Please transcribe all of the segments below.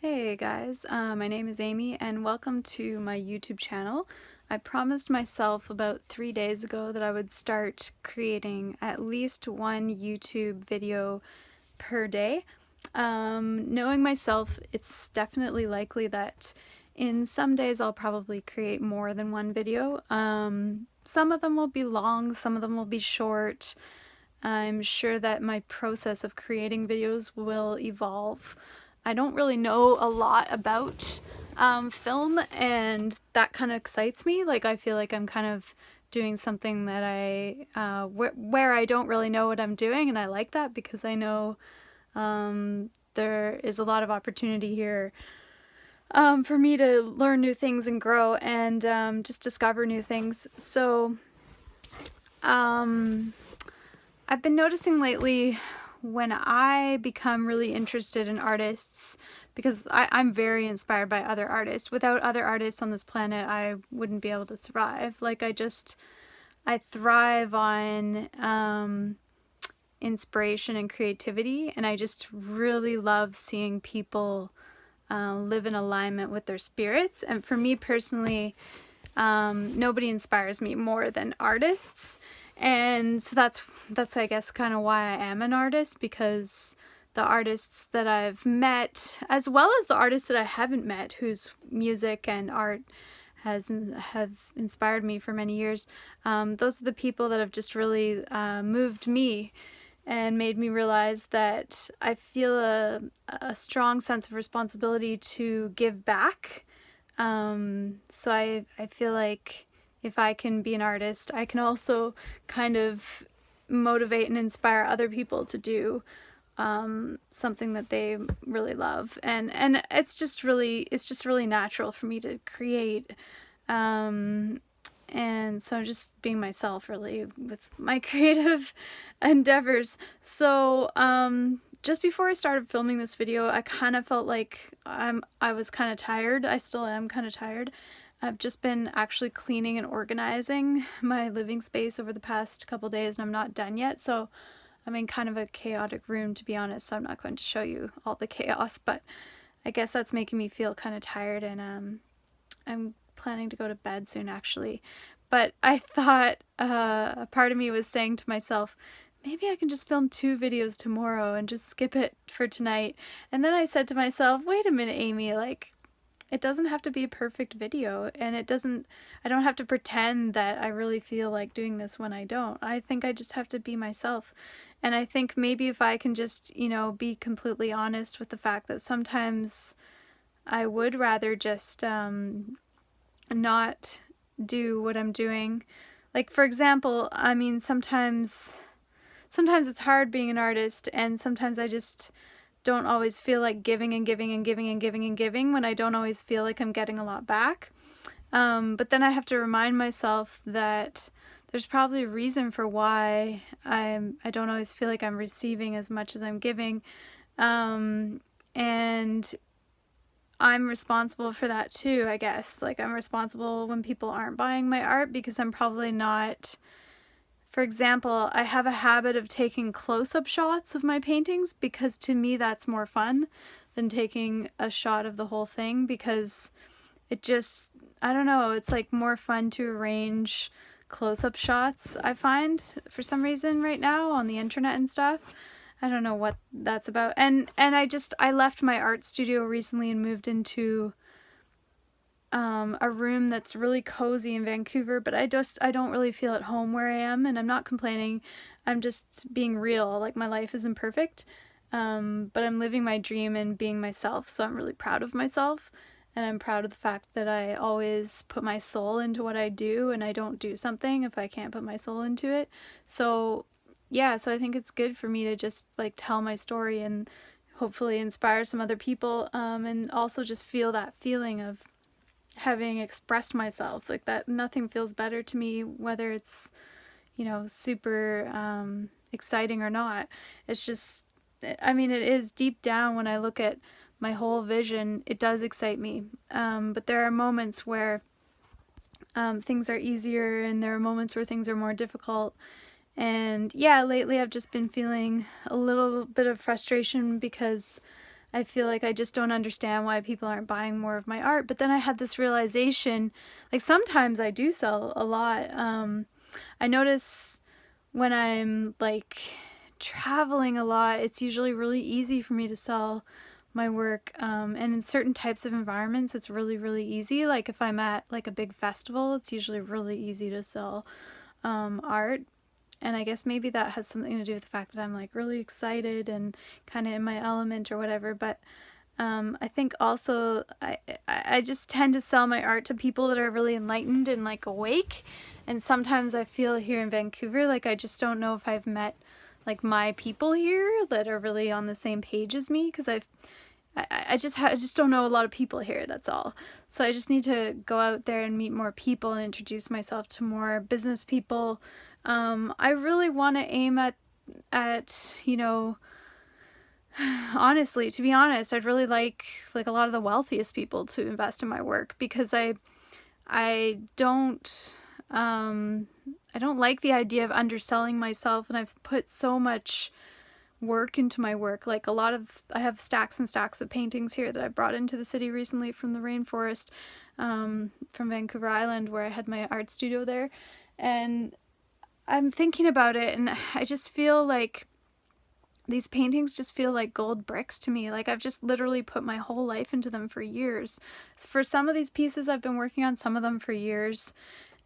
Hey guys, my name is Amy and welcome to my YouTube channel. I promised myself about 3 days ago that I would start creating at least one YouTube video per day. Knowing myself, it's definitely likely that in some days I'll probably create more than one video. Some of them will be long, some of them will be short. I'm sure that my process of creating videos will evolve. I don't really know a lot about film, and that kind of excites me. Like, I feel like I'm kind of doing something that where I don't really know what I'm doing, and I like that because I know there is a lot of opportunity here for me to learn new things and grow and just discover new things. So, um, I've been noticing lately when I become really interested in artists, because I'm very inspired by other artists. Without other artists on this planet, I wouldn't be able to survive. I thrive on inspiration and creativity, and I just really love seeing people live in alignment with their spirits. And for me personally, nobody inspires me more than artists. And so that's I guess kind of why I am an artist, because the artists that I've met, as well as the artists that I haven't met, whose music and art have inspired me for many years, those are the people that have just really moved me and made me realize that I feel a strong sense of responsibility to give back. So I feel like if I can be an artist, I can also kind of motivate and inspire other people to do something that they really love, and it's just really natural for me to create, and so I'm just being myself really with my creative endeavors. So just before I started filming this video, I kind of felt like I was kind of tired. I still am kind of tired. I've just been actually cleaning and organizing my living space over the past couple days, and I'm not done yet. So I'm in kind of a chaotic room, to be honest, so I'm not going to show you all the chaos, but I guess that's making me feel kind of tired, and I'm planning to go to bed soon, actually. But I thought a part of me was saying to myself, maybe I can just film 2 videos tomorrow and just skip it for tonight. And then I said to myself, wait a minute, Amy, like, it doesn't have to be a perfect video, and I don't have to pretend that I really feel like doing this when I don't. I think I just have to be myself. And I think maybe if I can just, be completely honest with the fact that sometimes I would rather just not do what I'm doing. Like, for example, I mean, sometimes it's hard being an artist, and sometimes I just don't always feel like giving and giving and giving and giving and giving when I don't always feel like I'm getting a lot back. But then I have to remind myself that there's probably a reason for why I don't always feel like I'm receiving as much as I'm giving. And I'm responsible for that too, I guess. Like, I'm responsible when people aren't buying my art because I'm probably not. For example, I have a habit of taking close-up shots of my paintings because to me that's more fun than taking a shot of the whole thing, because it just, I don't know, it's like more fun to arrange close-up shots, I find, for some reason right now on the internet and stuff. I don't know what that's about. And I left my art studio recently and moved into a room that's really cozy in Vancouver, but I don't really feel at home where I am, and I'm not complaining. I'm just being real. Like, my life isn't perfect, but I'm living my dream and being myself, so I'm really proud of myself, and I'm proud of the fact that I always put my soul into what I do, and I don't do something if I can't put my soul into it. So yeah, so I think it's good for me to just like tell my story and hopefully inspire some other people, and also just feel that feeling of having expressed myself. Like, that, nothing feels better to me, whether it's, super exciting or not. It's just, I mean, it is deep down when I look at my whole vision, it does excite me. But there are moments where things are easier, and there are moments where things are more difficult. And yeah, lately I've just been feeling a little bit of frustration because I feel like I just don't understand why people aren't buying more of my art. But then I had this realization, like sometimes I do sell a lot. I notice when I'm like traveling a lot, it's usually really easy for me to sell my work. And in certain types of environments, it's really, really easy. Like if I'm at like a big festival, it's usually really easy to sell art. And I guess maybe that has something to do with the fact that I'm like really excited and kind of in my element or whatever. But I think also I just tend to sell my art to people that are really enlightened and like awake. And sometimes I feel here in Vancouver like I just don't know if I've met like my people here that are really on the same page as me, because I just don't know a lot of people here, that's all. So I just need to go out there and meet more people and introduce myself to more business people. I really want to aim at, you know, honestly, to be honest, I'd really like a lot of the wealthiest people to invest in my work, because I don't like the idea of underselling myself, and I've put so much work into my work. Like I have stacks and stacks of paintings here that I brought into the city recently from the rainforest, from Vancouver Island, where I had my art studio there. And I'm thinking about it, and I just feel like these paintings just feel like gold bricks to me. Like I've just literally put my whole life into them for years. For some of these pieces I've been working on some of them for years,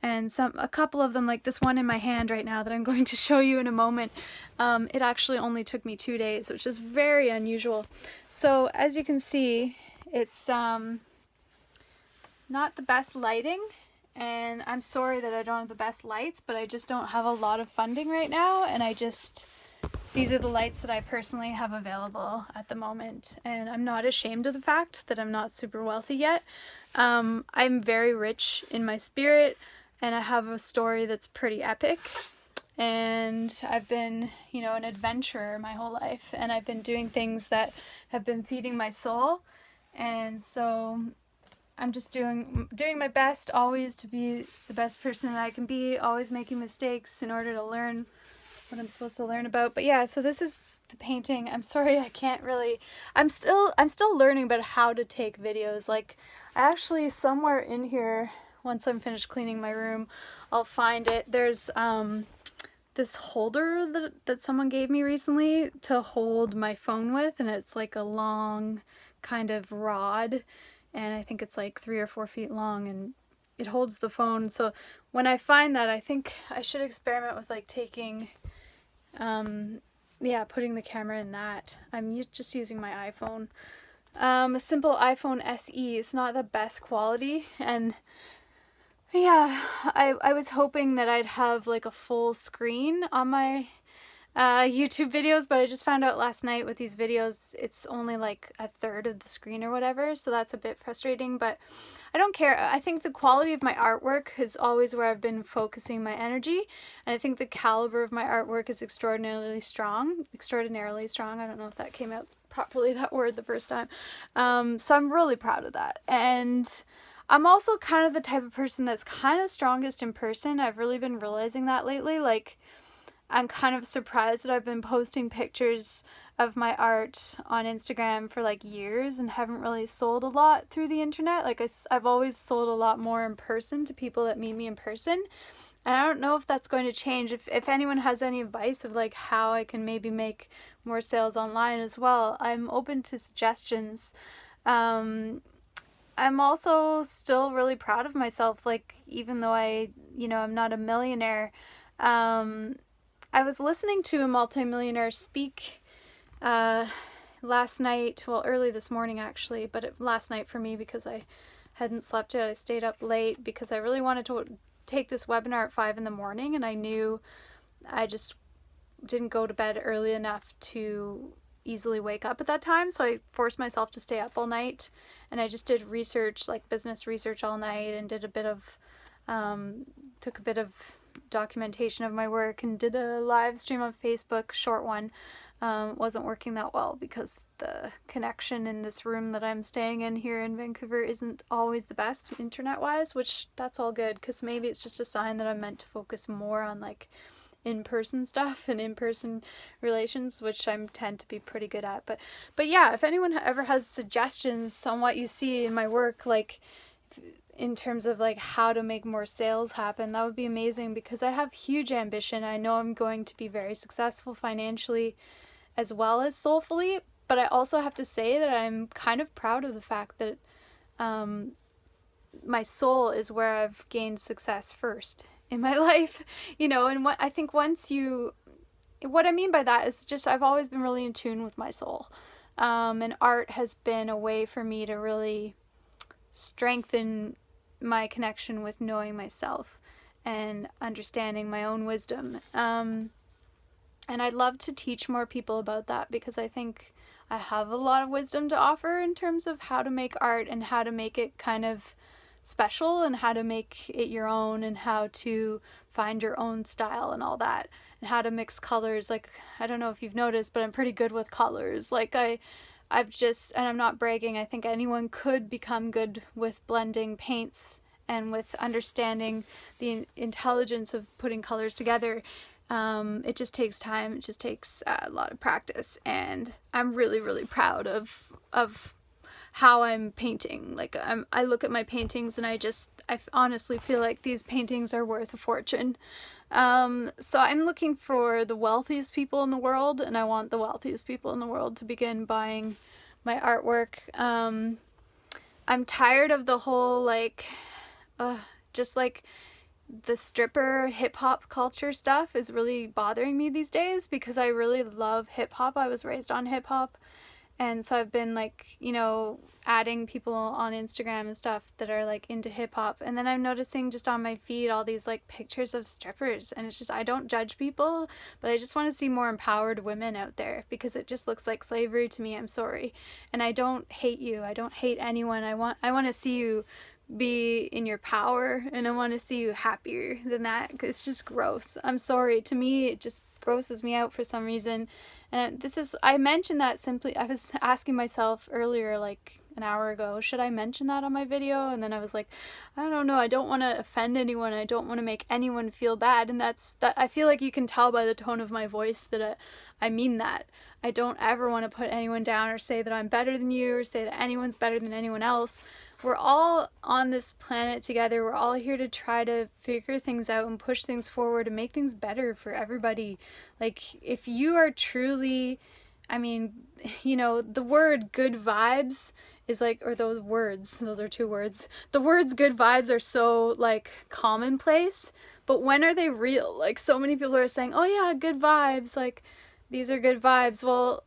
and a couple of them, like this one in my hand right now that I'm going to show you in a moment, it actually only took me 2 days, which is very unusual. So as you can see, it's not the best lighting, and I'm sorry that I don't have the best lights, but I just don't have a lot of funding right now, and these are the lights that I personally have available at the moment, and I'm not ashamed of the fact that I'm not super wealthy yet. I'm very rich in my spirit, and I have a story that's pretty epic, and I've been, you know, an adventurer my whole life, and I've been doing things that have been feeding my soul, and so I'm just doing my best always to be the best person that I can be, always making mistakes in order to learn what I'm supposed to learn about. But yeah, so this is the painting. I'm sorry I can't really, I'm still learning about how to take videos. Like I actually, somewhere in here, once I'm finished cleaning my room, I'll find it. There's this holder that someone gave me recently to hold my phone with, and it's like a long kind of rod, and I think it's like 3 or 4 feet long, and it holds the phone. So when I find that, I think I should experiment with like taking yeah, putting the camera in that. I'm just using my iPhone, a simple iPhone SE. It's not the best quality, and yeah, I was hoping that I'd have like a full screen on my YouTube videos, but I just found out last night with these videos it's only like a third of the screen or whatever, so that's a bit frustrating, but I don't care. I think the quality of my artwork is always where I've been focusing my energy, and I think the caliber of my artwork is extraordinarily strong. I don't know if that came out properly, that word, the first time. So I'm really proud of that, and I'm also kind of the type of person that's kind of strongest in person. I've really been realizing that lately. Like, I'm kind of surprised that I've been posting pictures of my art on Instagram for like years and haven't really sold a lot through the internet. Like I've always sold a lot more in person to people that meet me in person. And I don't know if that's going to change. If anyone has any advice of like how I can maybe make more sales online as well, I'm open to suggestions. I'm also still really proud of myself. Like, even though I'm not a millionaire, I was listening to a multimillionaire speak last night, well, early this morning actually, but last night for me because I hadn't slept yet. I stayed up late because I really wanted to take this webinar at 5 in the morning, and I knew I just didn't go to bed early enough to easily wake up at that time, so I forced myself to stay up all night, and I just did research, like business research all night, and did a bit of took a bit of documentation of my work and did a live stream on Facebook, short one. Wasn't working that well because the connection in this room that I'm staying in here in Vancouver isn't always the best internet wise, which that's all good, because maybe it's just a sign that I'm meant to focus more on like in-person stuff and in-person relations, which I tend to be pretty good at. But yeah, if anyone ever has suggestions on what you see in my work, like in terms of like how to make more sales happen, that would be amazing, because I have huge ambition. I know I'm going to be very successful financially as well as soulfully, but I also have to say that I'm kind of proud of the fact that my soul is where I've gained success first in my life, you know. And what I think what I mean by that is just I've always been really in tune with my soul, and art has been a way for me to really strengthen my connection with knowing myself and understanding my own wisdom. And I'd love to teach more people about that, because I think I have a lot of wisdom to offer in terms of how to make art and how to make it kind of special and how to make it your own and how to find your own style and all that, and how to mix colors. Like, I don't know if you've noticed, but I'm pretty good with colors. Like I've just, and I'm not bragging, I think anyone could become good with blending paints and with understanding the intelligence of putting colors together. It just takes time. It just takes a lot of practice, and I'm really, really proud of how I'm painting. Like, I look at my paintings and I honestly feel like these paintings are worth a fortune. So I'm looking for the wealthiest people in the world, and I want the wealthiest people in the world to begin buying my artwork. I'm tired of the whole just like the stripper hip hop culture stuff is really bothering me these days, because I really love hip hop. I was raised on hip hop. And so I've been like, you know, adding people on Instagram and stuff that are like into hip hop. And then I'm noticing just on my feed all these like pictures of strippers. And it's just, I don't judge people, but I just want to see more empowered women out there, because it just looks like slavery to me. I'm sorry. And I don't hate you. I don't hate anyone. I want to see you be in your power, and I want to see you happier than that. It's just gross. I'm sorry. To me, it just grosses me out for some reason. And I mentioned that simply, I was asking myself earlier, like an hour ago, should I mention that on my video? And then I was like, I don't know, I don't want to offend anyone, I don't want to make anyone feel bad. And that I feel like you can tell by the tone of my voice that I mean that. I don't ever want to put anyone down or say that I'm better than you or say that anyone's better than anyone else. We're all on this planet together. We're all here to try to figure things out and push things forward and make things better for everybody. Like, if you are truly, I mean, you know, the word good vibes is like, or those are two words. The words good vibes are so like commonplace, but when are they real? Like, so many people are saying, oh yeah, good vibes, like these are good vibes. Well,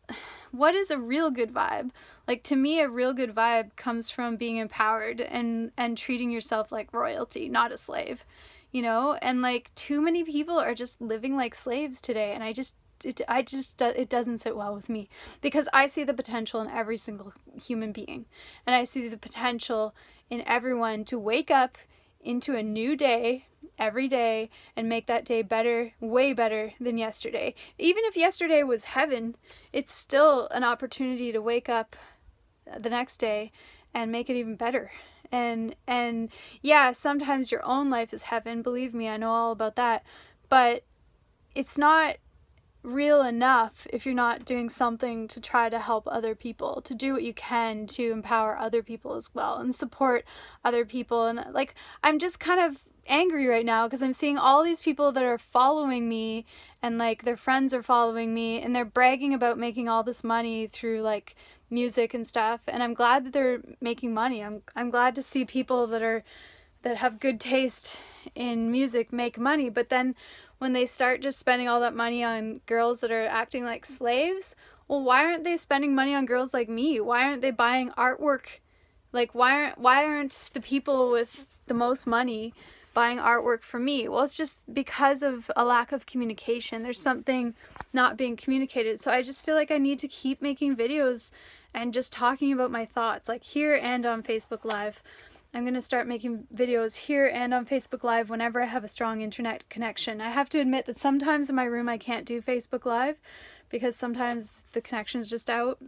what is a real good vibe? Like, to me, a real good vibe comes from being empowered and treating yourself like royalty, not a slave, you know? And like, too many people are just living like slaves today, and it doesn't sit well with me, because I see the potential in every single human being, and I see the potential in everyone to wake up into a new day every day and make that day better, way better than yesterday. Even if yesterday was heaven, it's still an opportunity to wake up the next day and make it even better. And yeah, sometimes your own life is heaven, believe me, I know all about that, but it's not real enough if you're not doing something to try to help other people, to do what you can to empower other people as well and support other people. And like, I'm just kind of angry right now because I'm seeing all these people that are following me, and like their friends are following me, and they're bragging about making all this money through like music and stuff, and I'm glad that they're making money. I'm glad to see people that have good taste in music make money, but then when they start just spending all that money on girls that are acting like slaves, well, why aren't they spending money on girls like me? Why aren't they buying artwork? Like, why aren't the people with the most money buying artwork for me? Well, it's just because of a lack of communication. There's something not being communicated. So I just feel like I need to keep making videos and just talking about my thoughts, like here and on Facebook Live. I'm going to start making videos here and on Facebook Live whenever I have a strong internet connection. I have to admit that sometimes in my room I can't do Facebook Live because sometimes the connection's just out.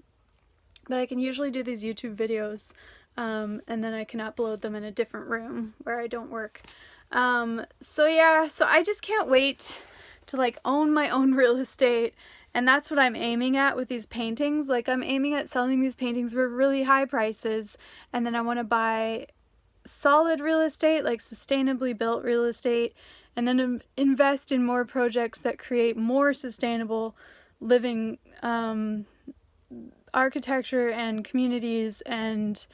But I can usually do these YouTube videos, and then I can upload them in a different room where I don't work. So yeah, so I just can't wait to like own my own real estate. And that's what I'm aiming at with these paintings. Like, I'm aiming at selling these paintings for really high prices, and then I want to buy solid real estate, like sustainably built real estate, and then invest in more projects that create more sustainable living architecture and communities and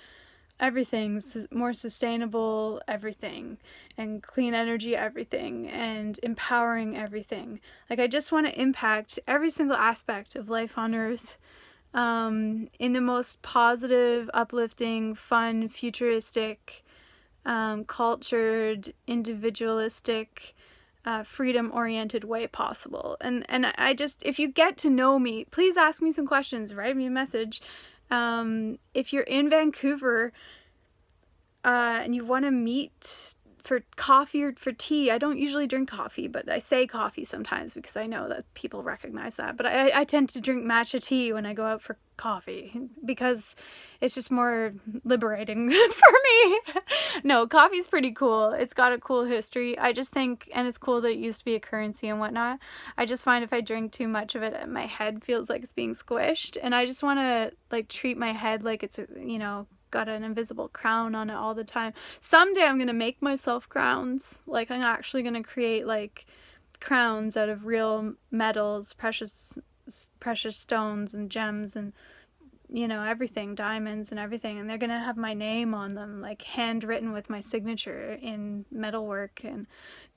everything, more sustainable everything, and clean energy everything, and empowering everything. Like, I just want to impact every single aspect of life on Earth in the most positive, uplifting, fun, futuristic, cultured, individualistic, freedom-oriented way possible. And I just, if you get to know me, please ask me some questions, write me a message. If you're in Vancouver and you want to meet for coffee or for tea, I don't usually drink coffee, but I say coffee sometimes because I know that people recognize that. But I tend to drink matcha tea when I go out for coffee because it's just more liberating for me. No, coffee's pretty cool. It's got a cool history. I just think, and it's cool that it used to be a currency and whatnot. I just find if I drink too much of it, my head feels like it's being squished, and I just want to like treat my head like it's, you know, got an invisible crown on it all the time. Someday I'm gonna make myself crowns. Like, I'm actually gonna create like crowns out of real metals, precious stones and gems and, you know, everything, diamonds and everything, and they're gonna have my name on them, like handwritten with my signature in metalwork and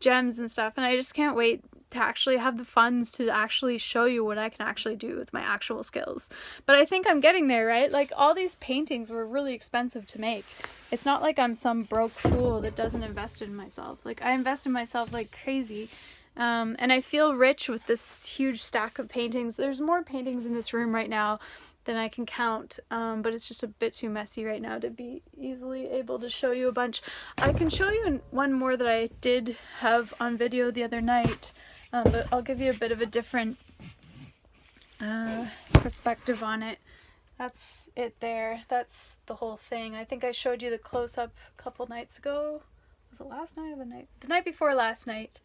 gems and stuff. And I just can't wait to actually have the funds to actually show you what I can actually do with my actual skills. But I think I'm getting there, right? Like, all these paintings were really expensive to make. It's not like I'm some broke fool that doesn't invest in myself. Like, I invest in myself like crazy. And I feel rich with this huge stack of paintings. There's more paintings in this room right now than I can count, but it's just a bit too messy right now to be easily able to show you a bunch. I can show you one more that I did have on video the other night, but I'll give you a bit of a different perspective on it. That's it there. That's the whole thing. I think I showed you the close-up a couple nights ago. Was it last night or the night? The night before last night.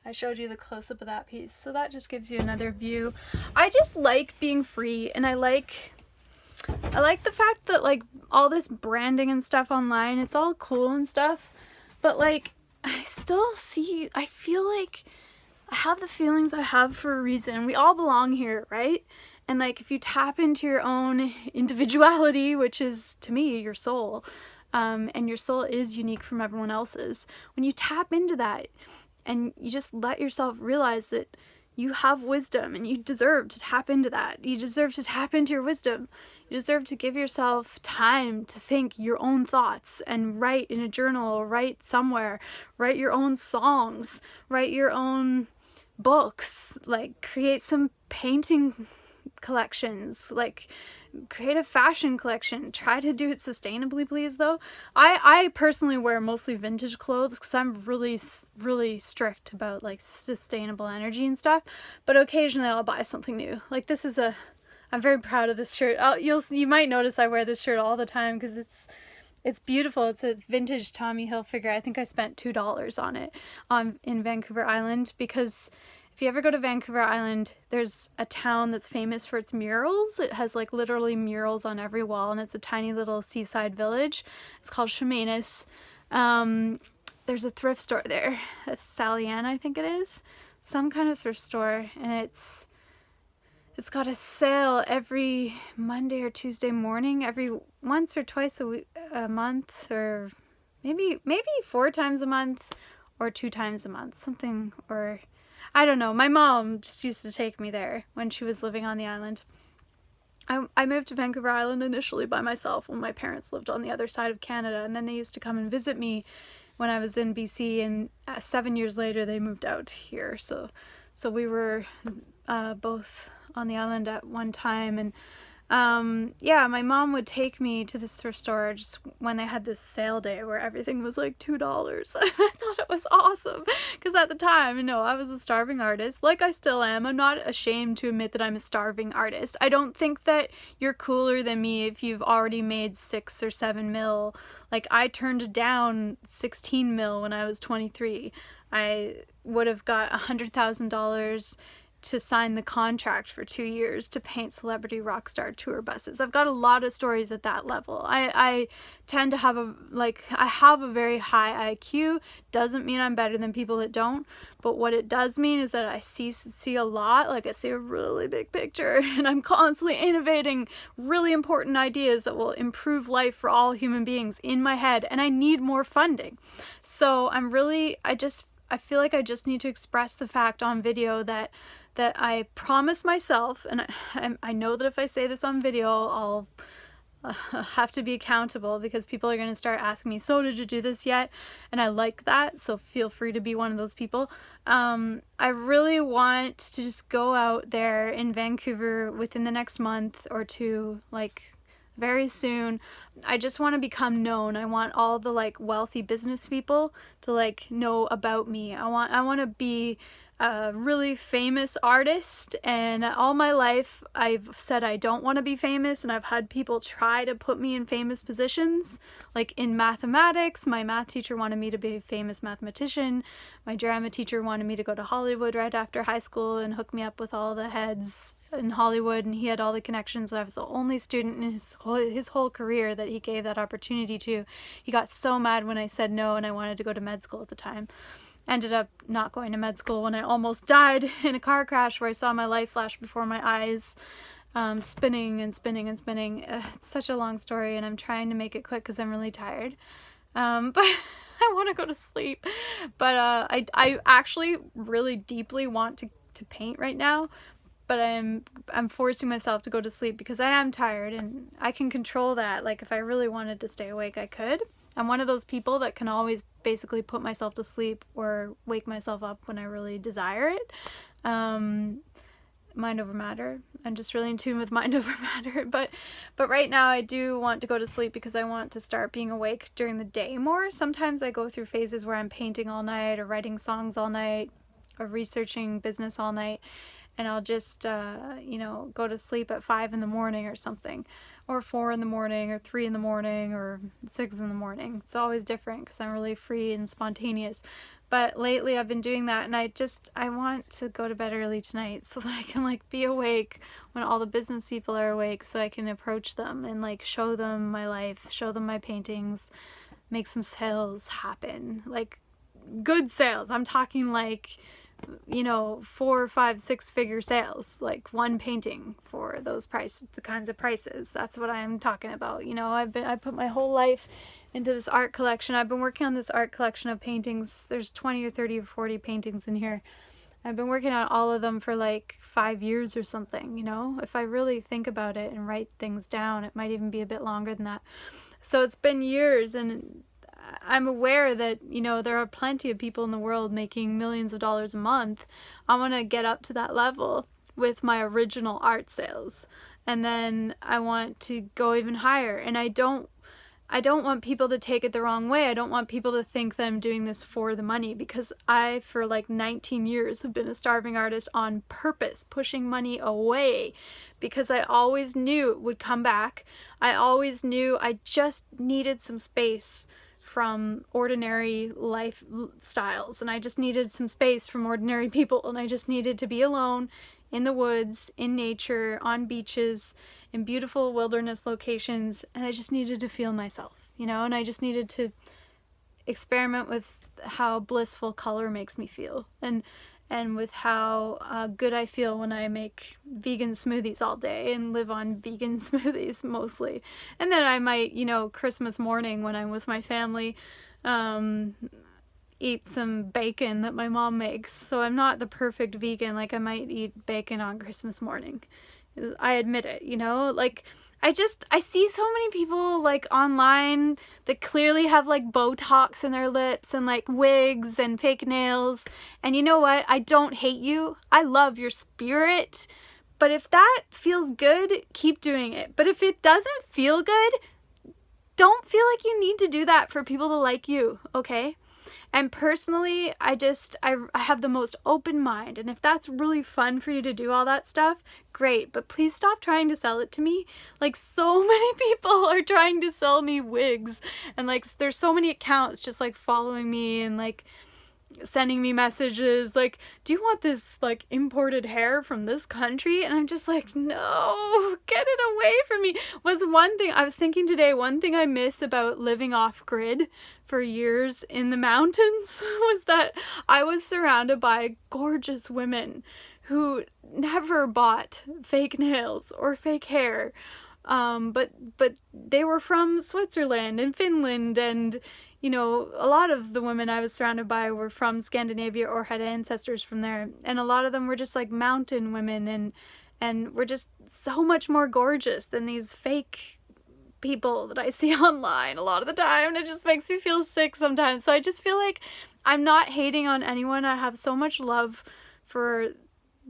I showed you the close-up of that piece, so that just gives you another view. I just like being free, and I like the fact that, like, all this branding and stuff online, it's all cool and stuff, but, like, I feel like I have the feelings I have for a reason. We all belong here, right? And, like, if you tap into your own individuality, which is, to me, your soul, and your soul is unique from everyone else's, when you tap into that, and you just let yourself realize that you have wisdom and you deserve to tap into that. You deserve to tap into your wisdom. You deserve to give yourself time to think your own thoughts and write in a journal, write somewhere, write your own songs, write your own books, like create some painting collections, like create a fashion collection. Try to do it sustainably, please, though. I personally wear mostly vintage clothes because I'm really strict about like sustainable energy and stuff, but occasionally I'll buy something new. Like, this is I'm very proud of this shirt. You might notice I wear this shirt all the time because it's beautiful. It's a vintage Tommy Hilfiger. I think I spent $2 on it in Vancouver Island, because if you ever go to Vancouver Island, there's a town that's famous for its murals. It has like literally murals on every wall, and it's a tiny little seaside village. It's called Chemainus. There's a thrift store there, a Sally Ann, I think it is, some kind of thrift store, and it's got a sale every Monday or Tuesday morning, every once or twice a month, or maybe 4 times a month or 2 times a month, something, or I don't know. My mom just used to take me there when she was living on the island. I moved to Vancouver Island initially by myself when my parents lived on the other side of Canada, and then they used to come and visit me when I was in BC, and 7 years later they moved out here. So we were both on the island at one time, and yeah, my mom would take me to this thrift store just when they had this sale day where everything was like $2. And I thought it was awesome because at the time, you know, I was a starving artist, like I still am. I'm not ashamed to admit that I'm a starving artist. I don't think that you're cooler than me if you've already made 6 or 7 mil. Like, I turned down 16 mil when I was 23. I would have got $100,000 to sign the contract for 2 years to paint celebrity rock star tour buses. I've got a lot of stories at that level. I tend to have I have a very high IQ. Doesn't mean I'm better than people that don't, but what it does mean is that I see a lot, like I see a really big picture, and I'm constantly innovating really important ideas that will improve life for all human beings in my head, and I need more funding. So I feel like I just need to express the fact on video that I promise myself, and I know that if I say this on video, I'll have to be accountable, because people are going to start asking me, so did you do this yet? And I like that, so feel free to be one of those people. I really want to just go out there in Vancouver within the next month or two, like very soon. I just want to become known. I want all the like wealthy business people to like know about me. I want to be a really famous artist, and all my life I've said I don't want to be famous, and I've had people try to put me in famous positions. Like in mathematics, my math teacher wanted me to be a famous mathematician. My drama teacher wanted me to go to Hollywood right after high school and hook me up with all the heads in Hollywood, and he had all the connections. I was the only student in his whole career that he gave that opportunity to. He got so mad when I said no, and I wanted to go to med school at the time. Ended up not going to med school when I almost died in a car crash where I saw my life flash before my eyes, spinning and spinning and spinning. It's such a long story, and I'm trying to make it quick because I'm really tired. But I want to go to sleep. But I actually really deeply want to paint right now, but I'm forcing myself to go to sleep because I am tired, and I can control that. Like if I really wanted to stay awake, I could. I'm one of those people that can always basically put myself to sleep or wake myself up when I really desire it. Mind over matter. I'm just really in tune with mind over matter. But right now I do want to go to sleep because I want to start being awake during the day more. Sometimes I go through phases where I'm painting all night or writing songs all night or researching business all night. And I'll just, go to sleep at 5 in the morning or something, or 4 in the morning, or 3 in the morning, or 6 in the morning. It's always different because I'm really free and spontaneous. But lately I've been doing that, and I want to go to bed early tonight so that I can be awake when all the business people are awake, so I can approach them and show them my life, show them my paintings, make some sales happen. Good sales. I'm talking 4, 5, 6-figure sales, one painting for those kinds of prices. That's what I'm talking about. I put my whole life into this art collection. I've been working on this art collection of paintings. There's 20 or 30 or 40 paintings in here. I've been working on all of them for 5 years or something, If I really think about it and write things down, it might even be a bit longer than that. So it's been years, and I'm aware that, there are plenty of people in the world making millions of dollars a month. I want to get up to that level with my original art sales. And then I want to go even higher. And I don't want people to take it the wrong way. I don't want people to think that I'm doing this for the money, because I, for 19 years, have been a starving artist on purpose, pushing money away, because I always knew it would come back. I always knew I just needed some space from ordinary lifestyles, and I just needed some space from ordinary people, and I just needed to be alone in the woods, in nature, on beaches, in beautiful wilderness locations, and I just needed to feel myself, and I just needed to experiment with how blissful color makes me feel, and with how good I feel when I make vegan smoothies all day and live on vegan smoothies mostly. And then I might, Christmas morning when I'm with my family, eat some bacon that my mom makes. So I'm not the perfect vegan. I might eat bacon on Christmas morning. I admit it, I see so many people online that clearly have Botox in their lips and wigs and fake nails. And you know what? I don't hate you. I love your spirit. But if that feels good, keep doing it. But if it doesn't feel good, don't feel like you need to do that for people to like you, okay? And personally, I have the most open mind, and if that's really fun for you to do all that stuff, great, but please stop trying to sell it to me. So many people are trying to sell me wigs, and there's so many accounts just following me, and sending me messages like, do you want this like imported hair from this country? And I'm just like, no, get it away from me. Was one thing I was thinking today, one thing I miss about living off grid for years in the mountains was that I was surrounded by gorgeous women who never bought fake nails or fake hair. But they were from Switzerland and Finland, and a lot of the women I was surrounded by were from Scandinavia or had ancestors from there, and a lot of them were just like mountain women, and were just so much more gorgeous than these fake people that I see online a lot of the time, and it just makes me feel sick sometimes. So I just feel like I'm not hating on anyone. I have so much love for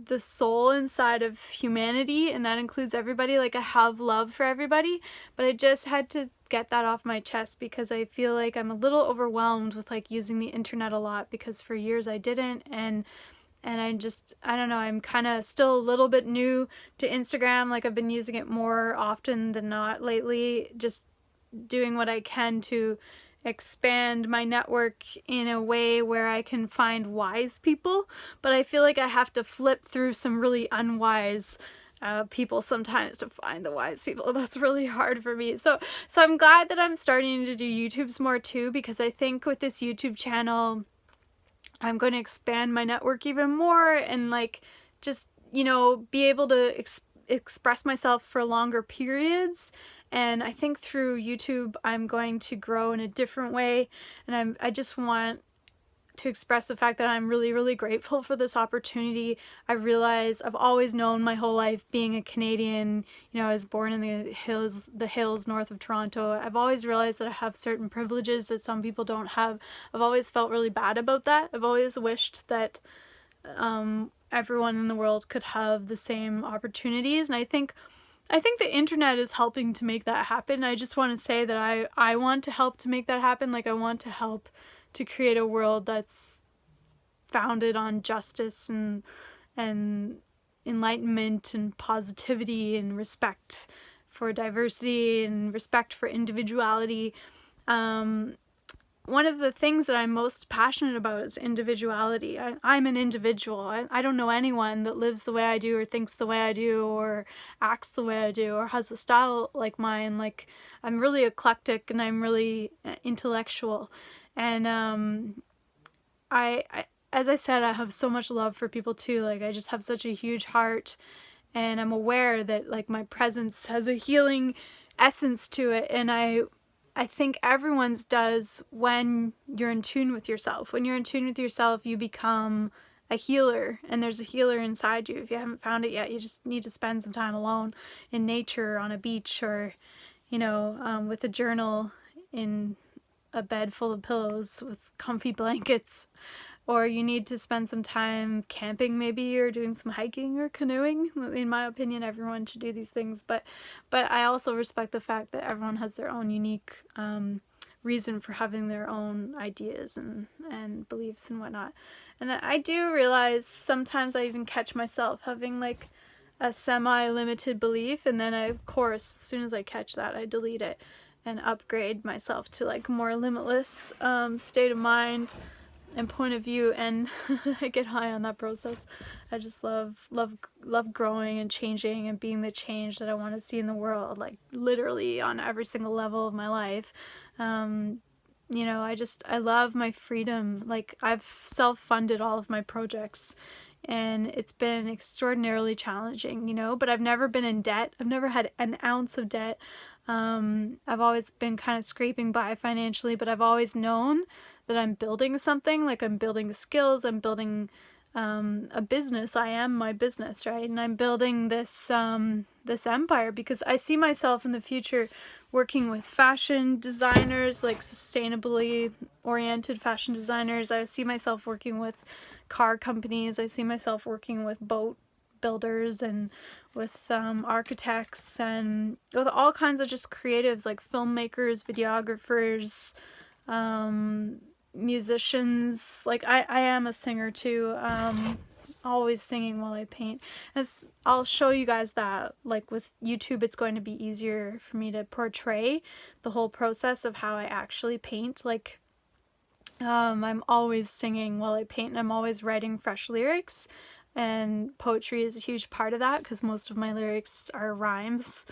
the soul inside of humanity, and that includes everybody. Like, I have love for everybody, but I just had to get that off my chest because I feel like I'm a little overwhelmed with like using the internet a lot, because for years I didn't, and I don't know, I'm kind of still a little bit new to Instagram. Like, I've been using it more often than not lately, just doing what I can to expand my network in a way where I can find wise people, but I feel like I have to flip through some really unwise people sometimes to find the wise people. That's really hard for me. So I'm glad that I'm starting to do YouTubes more too, because I think with this YouTube channel I'm going to expand my network even more, and like just be able to express myself for longer periods. And I think through YouTube I'm going to grow in a different way, and I just want to express the fact that I'm really, really grateful for this opportunity. I realize I've always known my whole life, being a Canadian, I was born in the hills north of Toronto. I've always realized that I have certain privileges that some people don't have. I've always felt really bad about that. I've always wished that everyone in the world could have the same opportunities, and I think the internet is helping to make that happen. I just want to say that I want to help to make that happen. Like, I want to help to create a world that's founded on justice and enlightenment and positivity and respect for diversity and respect for individuality. One of the things that I'm most passionate about is individuality. I'm an individual. I don't know anyone that lives the way I do or thinks the way I do or acts the way I do or has a style like mine. Like, I'm really eclectic and I'm really intellectual. And I as I said, I have so much love for people too. Like, I just have such a huge heart, and I'm aware that like my presence has a healing essence to it, and I think everyone's does when you're in tune with yourself. When you're in tune with yourself, you become a healer, and there's a healer inside you. If you haven't found it yet, you just need to spend some time alone in nature, on a beach, or with a journal in a bed full of pillows with comfy blankets. Or you need to spend some time camping maybe, or doing some hiking or canoeing. In my opinion, everyone should do these things, but I also respect the fact that everyone has their own unique reason for having their own ideas and beliefs and whatnot. And I do realize sometimes I even catch myself having like a semi-limited belief, and then of course, as soon as I catch that, I delete it and upgrade myself to like more limitless state of mind and point of view, and I get high on that process. I just love growing and changing and being the change that I want to see in the world, like literally on every single level of my life. I love my freedom. Like, I've self-funded all of my projects, and it's been extraordinarily challenging, but I've never been in debt. I've never had an ounce of debt. I've always been kind of scraping by financially, but I've always known that I'm building something. Like, I'm building skills, I'm building a business. I am my business, right? And I'm building this this empire because I see myself in the future working with fashion designers, like sustainably oriented fashion designers. I see myself working with car companies. I see myself working with boat builders and with architects and with all kinds of just creatives, like filmmakers, videographers, musicians. Like, I am a singer too, always singing while I paint. I'll show you guys that. Like, with YouTube, it's going to be easier for me to portray the whole process of how I actually paint. Like, I'm always singing while I paint, and I'm always writing fresh lyrics, and poetry is a huge part of that because most of my lyrics are rhymes.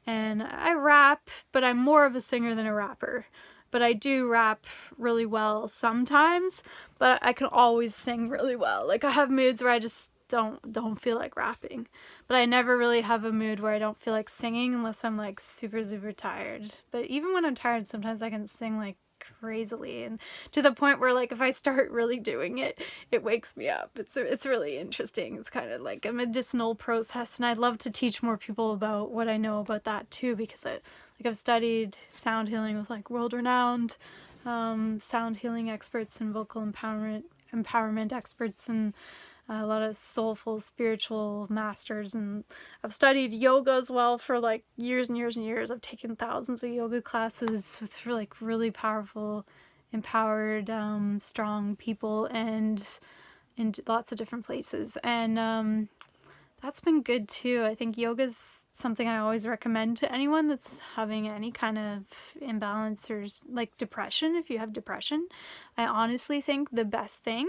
And I rap, but I'm more of a singer than a rapper. But I do rap really well sometimes, but I can always sing really well. Like I have moods where I just don't feel like rapping. But I never really have a mood where I don't feel like singing unless I'm like super super tired. But even when I'm tired, sometimes I can sing like crazily, and to the point where like if I start really doing it, it wakes me up. It's really interesting. It's kind of like a medicinal process, and I'd love to teach more people about what I know about that too, because I've studied sound healing with like world-renowned sound healing experts and vocal empowerment experts, and a lot of soulful spiritual masters, and I've studied yoga as well for like years and years and years. I've taken thousands of yoga classes with like really powerful, empowered, strong people, and in lots of different places, and that's been good too. I think yoga's something I always recommend to anyone that's having any kind of imbalance or like depression. If you have depression, I honestly think the best thing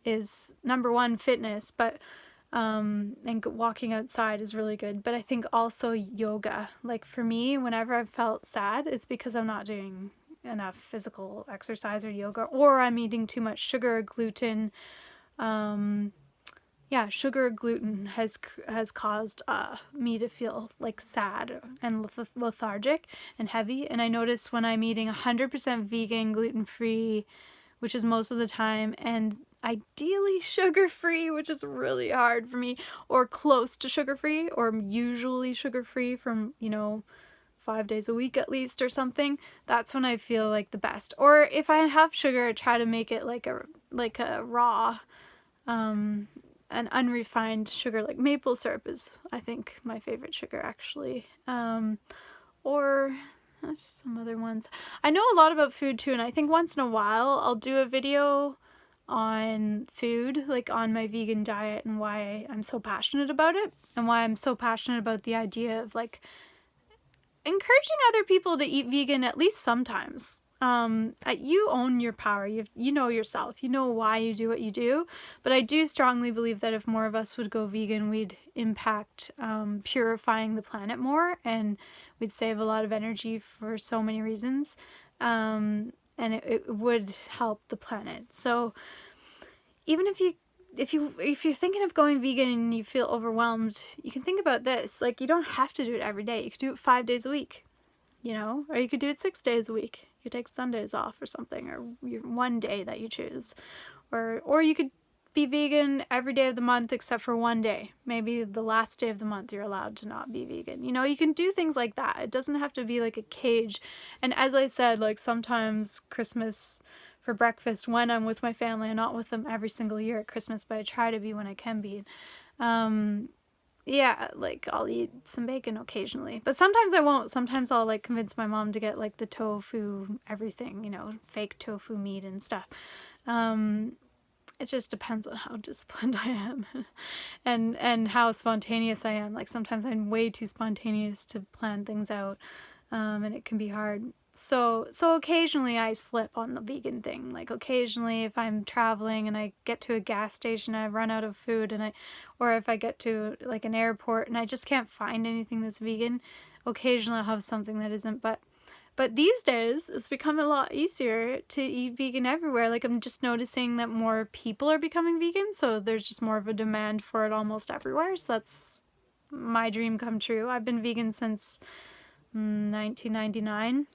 is number one, fitness, but and walking outside is really good. But I think also yoga. Like for me, whenever I've felt sad, it's because I'm not doing enough physical exercise or yoga, or I'm eating too much sugar or gluten. Sugar or gluten has caused me to feel like sad and lethargic and heavy. And I notice when I'm eating 100% vegan, gluten-free, which is most of the time, and ideally sugar-free, which is really hard for me, or close to sugar-free, or usually sugar-free from, 5 days a week at least or something, that's when I feel like the best. Or if I have sugar, I try to make it like a raw, an unrefined sugar, like maple syrup is, I think, my favorite sugar actually. Or some other ones. I know a lot about food too, and I think once in a while I'll do a video on food, like on my vegan diet and why I'm so passionate about it, and why I'm so passionate about the idea of like encouraging other people to eat vegan at least sometimes. You own your power. You know yourself. You know why you do what you do. But I do strongly believe that if more of us would go vegan, we'd impact purifying the planet more, and we'd save a lot of energy for so many reasons. And it would help the planet. So even if you're thinking of going vegan and you feel overwhelmed, you can think about this. Like, you don't have to do it every day. You could do it 5 days a week, or you could do it 6 days a week. You could take Sundays off or something, or one day that you choose. Or you could be vegan every day of the month except for one day. Maybe the last day of the month you're allowed to not be vegan. You can do things like that. It doesn't have to be like a cage. And as I said, like sometimes Christmas for breakfast when I'm with my family, I'm not with them every single year at Christmas, but I try to be when I can be. Yeah, like I'll eat some bacon occasionally, but sometimes I won't. Sometimes I'll like convince my mom to get like the tofu everything, fake tofu meat and stuff. It just depends on how disciplined I am and how spontaneous I am. Like sometimes I'm way too spontaneous to plan things out, and it can be hard. So occasionally I slip on the vegan thing. Like occasionally if I'm traveling and I get to a gas station, I run out of food, or if I get to like an airport and I just can't find anything that's vegan, occasionally I'll have something that isn't. But these days it's become a lot easier to eat vegan everywhere. Like I'm just noticing that more people are becoming vegan, so there's just more of a demand for it almost everywhere. So that's my dream come true. I've been vegan since 1999.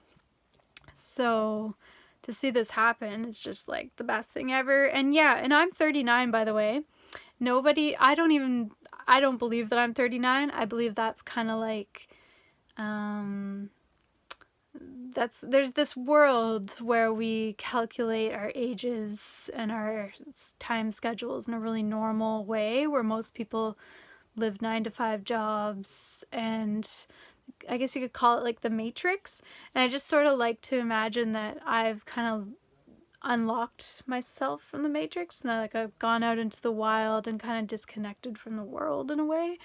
So to see this happen is just like the best thing ever. And yeah, and I'm 39, by the way. I don't believe that I'm 39. I believe that's kind of like, there's this world where we calculate our ages and our time schedules in a really normal way, where most people live 9-to-5 jobs, and I guess you could call it like the Matrix. And I just sort of like to imagine that I've kind of unlocked myself from the Matrix, and I've gone out into the wild and kind of disconnected from the world in a way.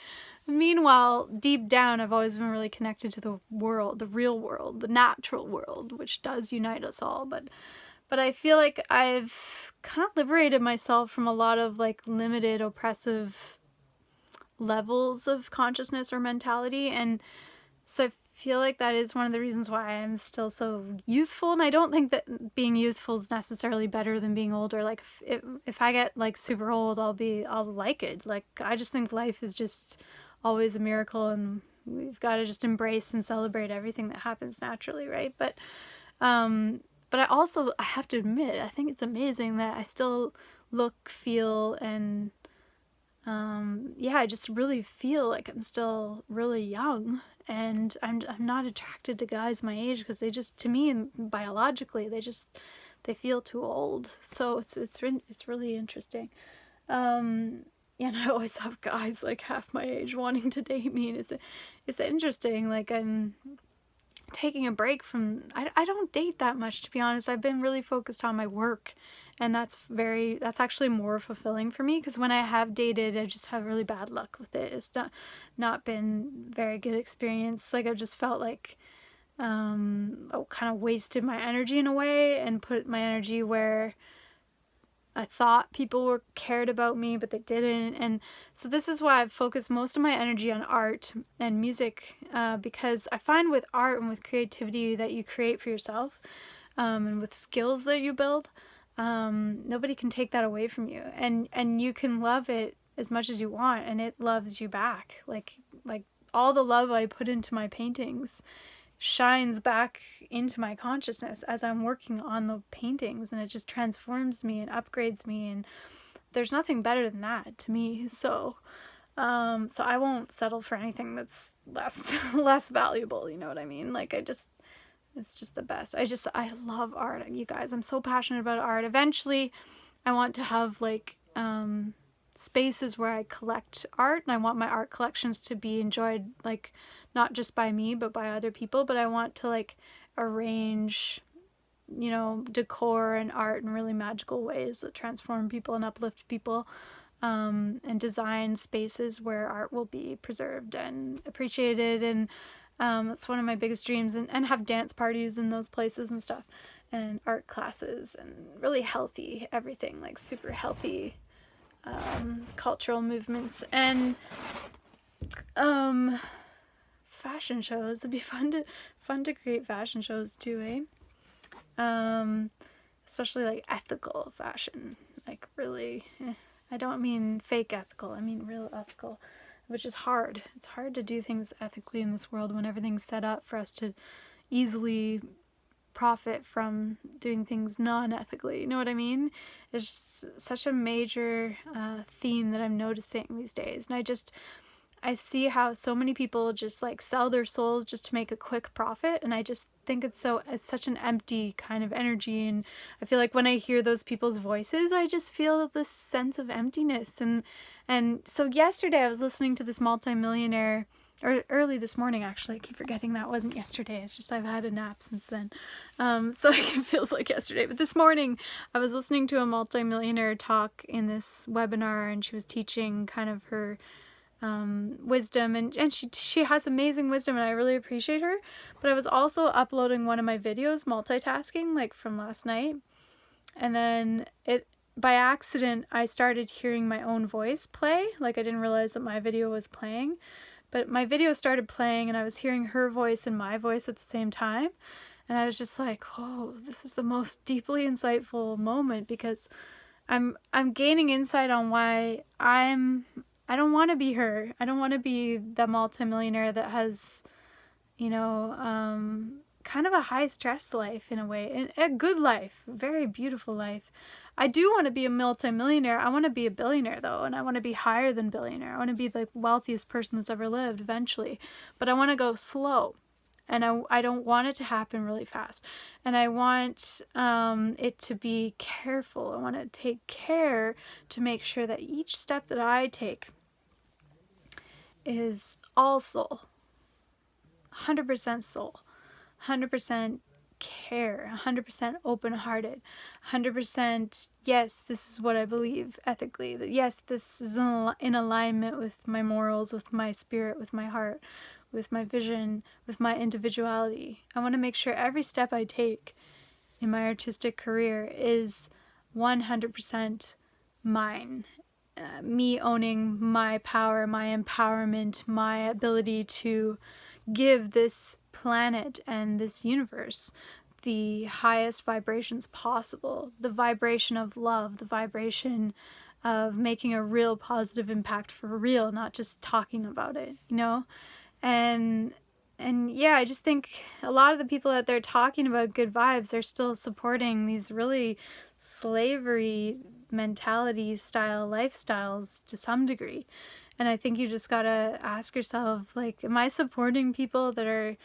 Meanwhile, deep down, I've always been really connected to the world, the real world, the natural world, which does unite us all. But But I feel like I've kind of liberated myself from a lot of like limited oppressive levels of consciousness or mentality, and so I feel like that is one of the reasons why I'm still so youthful. And I don't think that being youthful is necessarily better than being older. Like if I get like super old, I'll like it. Like I just think life is just always a miracle, and we've got to just embrace and celebrate everything that happens naturally, right? But I have to admit, I think it's amazing that I still look, feel, and yeah, I just really feel like I'm still really young, and I'm not attracted to guys my age because they just, to me, biologically, they feel too old. So it's really interesting. And I always have guys like half my age wanting to date me, and it's interesting. Like I'm taking a break from, I don't date that much, to be honest. I've been really focused on my work, and that's actually more fulfilling for me, because when I have dated, I just have really bad luck with it. It's not been very good experience. Like I've just felt like I kind of wasted my energy in a way, and put my energy where I thought people were cared about me, but they didn't. And so this is why I've focused most of my energy on art and music, because I find with art and with creativity that you create for yourself, and with skills that you build, nobody can take that away from you. And you can love it as much as you want, and it loves you back. Like all the love I put into my paintings shines back into my consciousness as I'm working on the paintings, and it just transforms me and upgrades me, and there's nothing better than that to me. So I won't settle for anything that's less valuable, you know what I mean? Like it's just the best. I love art, you guys. I'm so passionate about art. Eventually I want to have like spaces where I collect art, and I want my art collections to be enjoyed, like not just by me but by other people. But I want to like arrange, decor and art in really magical ways that transform people and uplift people, and design spaces where art will be preserved and appreciated. And that's one of my biggest dreams, and have dance parties in those places and stuff, and art classes, and really healthy everything, like super healthy cultural movements, and fashion shows. It'd be fun to create fashion shows too, especially like ethical fashion, like really, I don't mean fake ethical, I mean real ethical, which is hard. It's hard to do things ethically in this world when everything's set up for us to easily profit from doing things non-ethically. You know what I mean? It's just such a major theme that I'm noticing these days. And I see how so many people just like sell their souls just to make a quick profit, and I just think it's such an empty kind of energy. And I feel like when I hear those people's voices, I just feel this sense of emptiness. And so yesterday I was listening to this multimillionaire, or early this morning actually. I keep forgetting that wasn't yesterday. It's just I've had a nap since then. So it feels like yesterday. But this morning I was listening to a multimillionaire talk in this webinar, and she was teaching kind of her wisdom, and she has amazing wisdom, and I really appreciate her. But I was also uploading one of my videos, multitasking, like from last night, and then by accident I started hearing my own voice play. Like I didn't realize that my video was playing, but my video started playing, and I was hearing her voice and my voice at the same time, and I was just like, oh, this is the most deeply insightful moment, because I'm gaining insight on why I don't want to be her. I don't want to be the multimillionaire that has, kind of a high stress life in a way, and a good life, very beautiful life. I do want to be a multimillionaire. I want to be a billionaire though, and I want to be higher than billionaire. I want to be the wealthiest person that's ever lived eventually, but I want to go slow, and I don't want it to happen really fast, and I want it to be careful. I want to take care to make sure that each step that I take is all soul, 100% soul, 100% care, 100% open-hearted, 100% yes, this is what I believe ethically, that yes, this is in alignment with my morals, with my spirit, with my heart, with my vision, with my individuality. I want to make sure every step I take in my artistic career is 100% mine. Me owning my power, my empowerment, my ability to give this planet and this universe the highest vibrations possible. The vibration of love, the vibration of making a real positive impact for real, not just talking about it, you know? And yeah, I just think a lot of the people out there talking about good vibes are still supporting these really slavery mentality style lifestyles to some degree. And I think you just gotta ask yourself, like, am I supporting people that are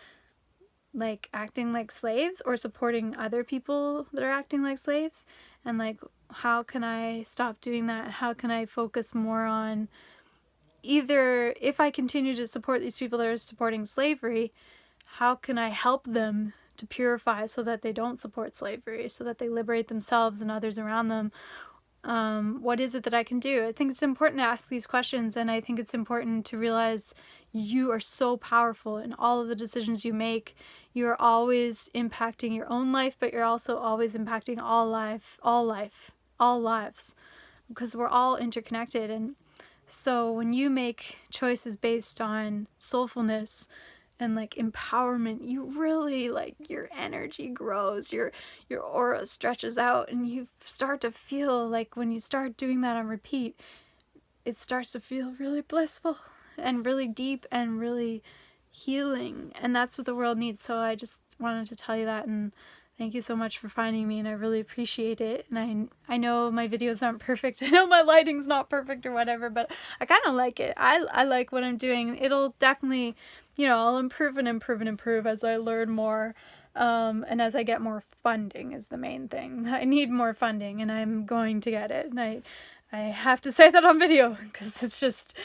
like acting like slaves, or supporting other people that are acting like slaves? And like, how can I stop doing that? How can I focus more on either, if I continue to support these people that are supporting slavery, how can I help them to purify so that they don't support slavery, so that they liberate themselves and others around them? What is it that I can do? I think it's important to ask these questions, and I think it's important to realize you are so powerful in all of the decisions you make. You are always impacting your own life, but you're also always impacting all lives, because we're all interconnected. And so when you make choices based on soulfulness and like empowerment, you really, like, your energy grows, your aura stretches out, and you start to feel like, when you start doing that on repeat, it starts to feel really blissful and really deep and really healing. And that's what the world needs. So I just wanted to tell you that, and thank you so much for finding me, and I really appreciate it. And I know my videos aren't perfect. I know my lighting's not perfect or whatever, but I kind of like it. I like what I'm doing. It'll definitely, I'll improve and improve and improve as I learn more. And as I get more funding is the main thing. I need more funding, and I'm going to get it. And I have to say that on video, because it's just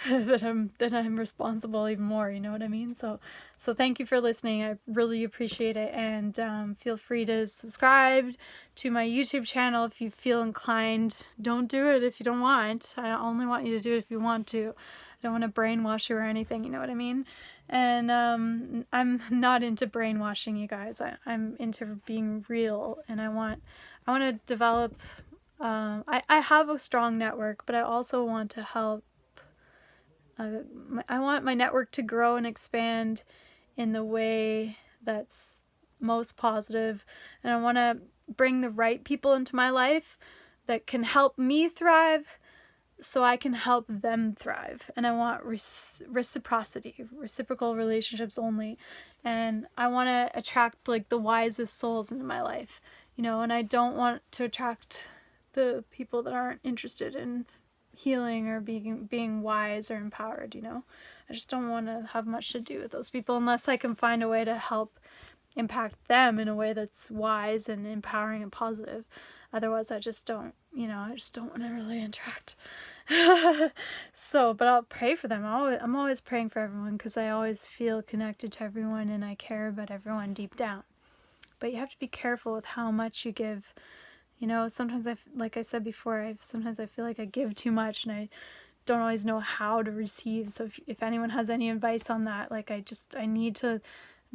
that I'm responsible even more, you know what I mean? So thank you for listening. I really appreciate it, and feel free to subscribe to my YouTube channel if you feel inclined. Don't do it if you don't want. I only want you to do it if you want to. I don't want to brainwash you or anything, you know what I mean? And I'm not into brainwashing you guys. I'm into being real, and I want to develop. I have a strong network, but I also want to help. I want my network to grow and expand in the way that's most positive, and I want to bring the right people into my life that can help me thrive, so I can help them thrive. And I want reciprocity, reciprocal relationships only. And I want to attract like the wisest souls into my life, and I don't want to attract the people that aren't interested in healing or being wise or empowered. I just don't want to have much to do with those people unless I can find a way to help impact them in a way that's wise and empowering and positive. Otherwise, I just don't want to really interact. But I'll pray for them. I'm always praying for everyone, because I always feel connected to everyone and I care about everyone deep down. But you have to be careful with how much you give. Sometimes like I said before, sometimes I feel like I give too much, and I don't always know how to receive. So if anyone has any advice on that, like, I need to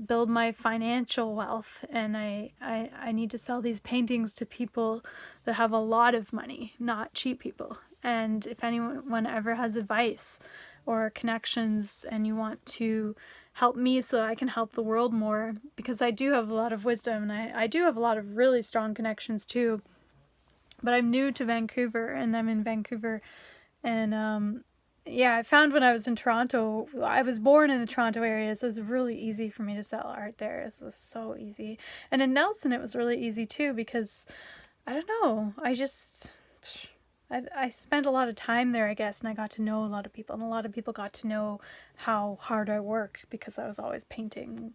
build my financial wealth, and I need to sell these paintings to people that have a lot of money, not cheap people. And if anyone ever has advice or connections, and you want to help me so I can help the world more, because I do have a lot of wisdom, and I do have a lot of really strong connections too. But I'm new to Vancouver, and I'm in Vancouver, and yeah, I found when I was in Toronto, I was born in the Toronto area, so it's really easy for me to sell art there. It's just so easy. And in Nelson, it was really easy too, because, I don't know, I spent a lot of time there, I guess, and I got to know a lot of people, and a lot of people got to know how hard I work, because I was always painting,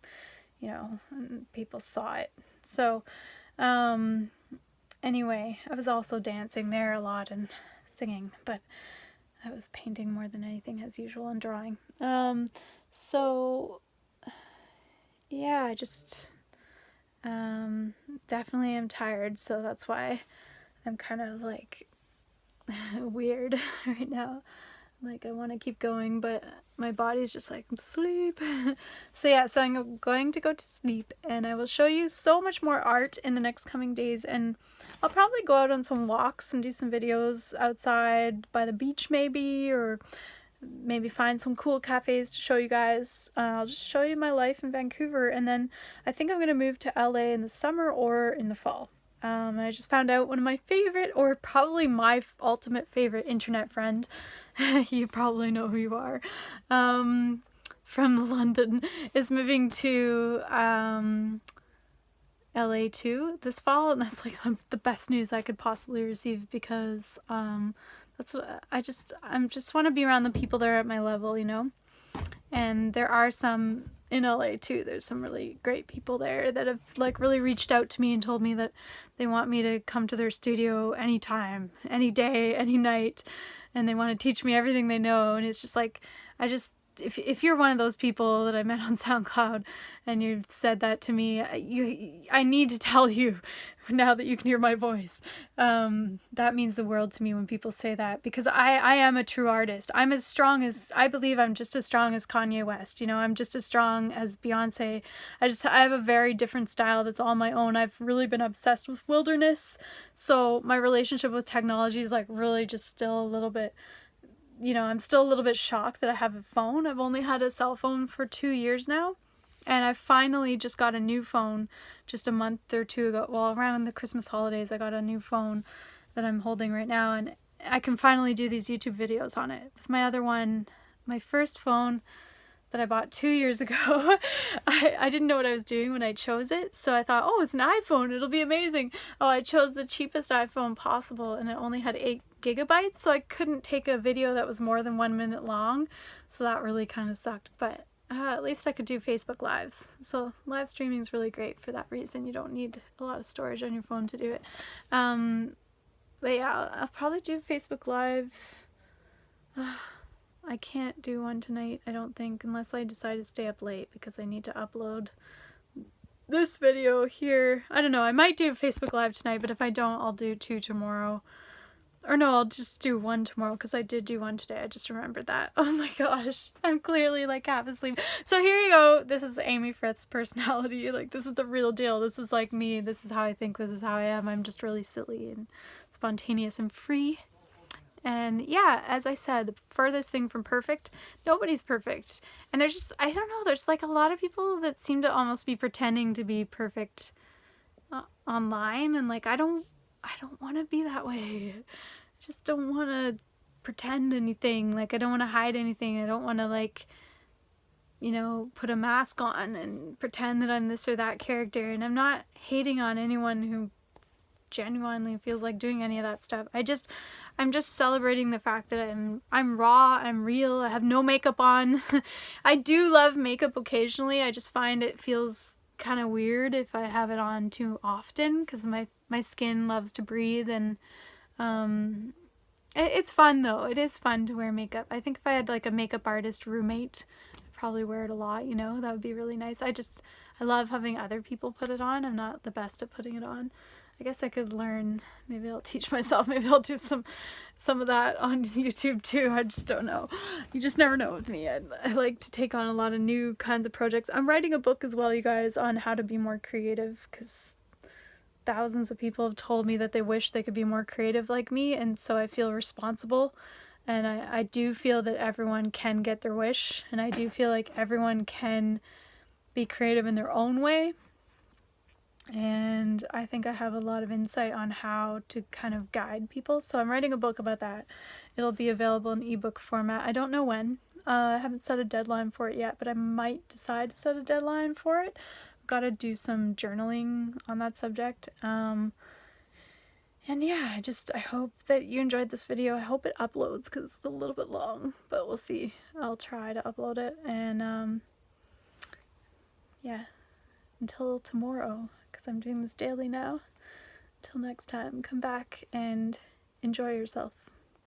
and people saw it. So, anyway, I was also dancing there a lot and singing, but I was painting more than anything as usual, and drawing. So yeah, I just definitely am tired, so that's why I'm kind of like weird right now. Like, I want to keep going, but my body's just like, sleep. So yeah, so I'm going to go to sleep, and I will show you so much more art in the next coming days, and I'll probably go out on some walks and do some videos outside by the beach maybe, or maybe find some cool cafes to show you guys. I'll just show you my life in Vancouver, and then I think I'm going to move to LA in the summer or in the fall. I just found out one of my favorite, or probably my ultimate favorite internet friend, you probably know who you are, from London, is moving to LA too this fall, and that's like the best news I could possibly receive, because that's what I just want to be around the people that are at my level, you know. And there are some in LA too. There's some really great people there that have like really reached out to me and told me that they want me to come to their studio anytime, any day, any night, and they want to teach me everything they know. And it's just like, if you're one of those people that I met on SoundCloud and you've said that to me, I need to tell you now that you can hear my voice. That means the world to me when people say that, because I am a true artist. I believe I'm just as strong as Kanye West. You know, I'm just as strong as Beyonce. I have a very different style that's all my own. I've really been obsessed with wilderness. So my relationship with technology is like really just still a little bit, you know, I'm still a little bit shocked that I have a phone. I've only had a cell phone for 2 years now, and I finally just got a new phone just a month or two ago. Well, around the Christmas holidays, I got a new phone that I'm holding right now, and I can finally do these YouTube videos on it. With my other one, my first phone that I bought 2 years ago, I didn't know what I was doing when I chose it, so I thought, oh, it's an iPhone, it'll be amazing. Oh, I chose the cheapest iPhone possible, and it only had 8 gigabytes, so I couldn't take a video that was more than 1 minute long, so that really kind of sucked. But at least I could do Facebook Lives, so live streaming is really great for that reason. You don't need a lot of storage on your phone to do it. But yeah, I'll probably do Facebook Live. I can't do one tonight, I don't think, unless I decide to stay up late, because I need to upload this video here. I don't know, I might do Facebook Live tonight, but if I don't, I'll do 2 tomorrow. Or no, I'll just do 1 tomorrow, because I did do 1 today. I just remembered that. Oh my gosh, I'm clearly like half asleep. So here you go. This is Amy Frith's personality. Like, this is the real deal. This is like me. This is how I think. This is how I am. I'm just really silly and spontaneous and free. And yeah, as I said, the furthest thing from perfect, nobody's perfect. And there's just, I don't know, there's like a lot of people that seem to almost be pretending to be perfect online, and like I don't want to be that way. I just don't want to pretend anything. Like, I don't want to hide anything. I don't want to, like, you know, put a mask on and pretend that I'm this or that character. And I'm not hating on anyone who genuinely feels like doing any of that stuff. I'm just celebrating the fact that I'm raw, I'm real, I have no makeup on. I do love makeup occasionally. I just find it feels kind of weird if I have it on too often, because my skin loves to breathe. And it's fun though. It is fun to wear makeup. I think if I had like a makeup artist roommate, I'd probably wear it a lot, you know. That would be really nice. I love having other people put it on. I'm not the best at putting it on. I guess I could learn. Maybe I'll teach myself. Maybe I'll do some of that on YouTube too. I just don't know. You just never know with me. I like to take on a lot of new kinds of projects. I'm writing a book as well, you guys, on how to be more creative, because thousands of people have told me that they wish they could be more creative like me, and so I feel responsible. And I do feel that everyone can get their wish, and I do feel like everyone can be creative in their own way. And I think I have a lot of insight on how to kind of guide people. So I'm writing a book about that. It'll be available in ebook format. I don't know when. I haven't set a deadline for it yet, but I might decide to set a deadline for it. I've got to do some journaling on that subject. And yeah, I hope that you enjoyed this video. I hope it uploads, because it's a little bit long, but we'll see. I'll try to upload it. And yeah, until tomorrow, because I'm doing this daily now. Till next time, come back and enjoy yourself.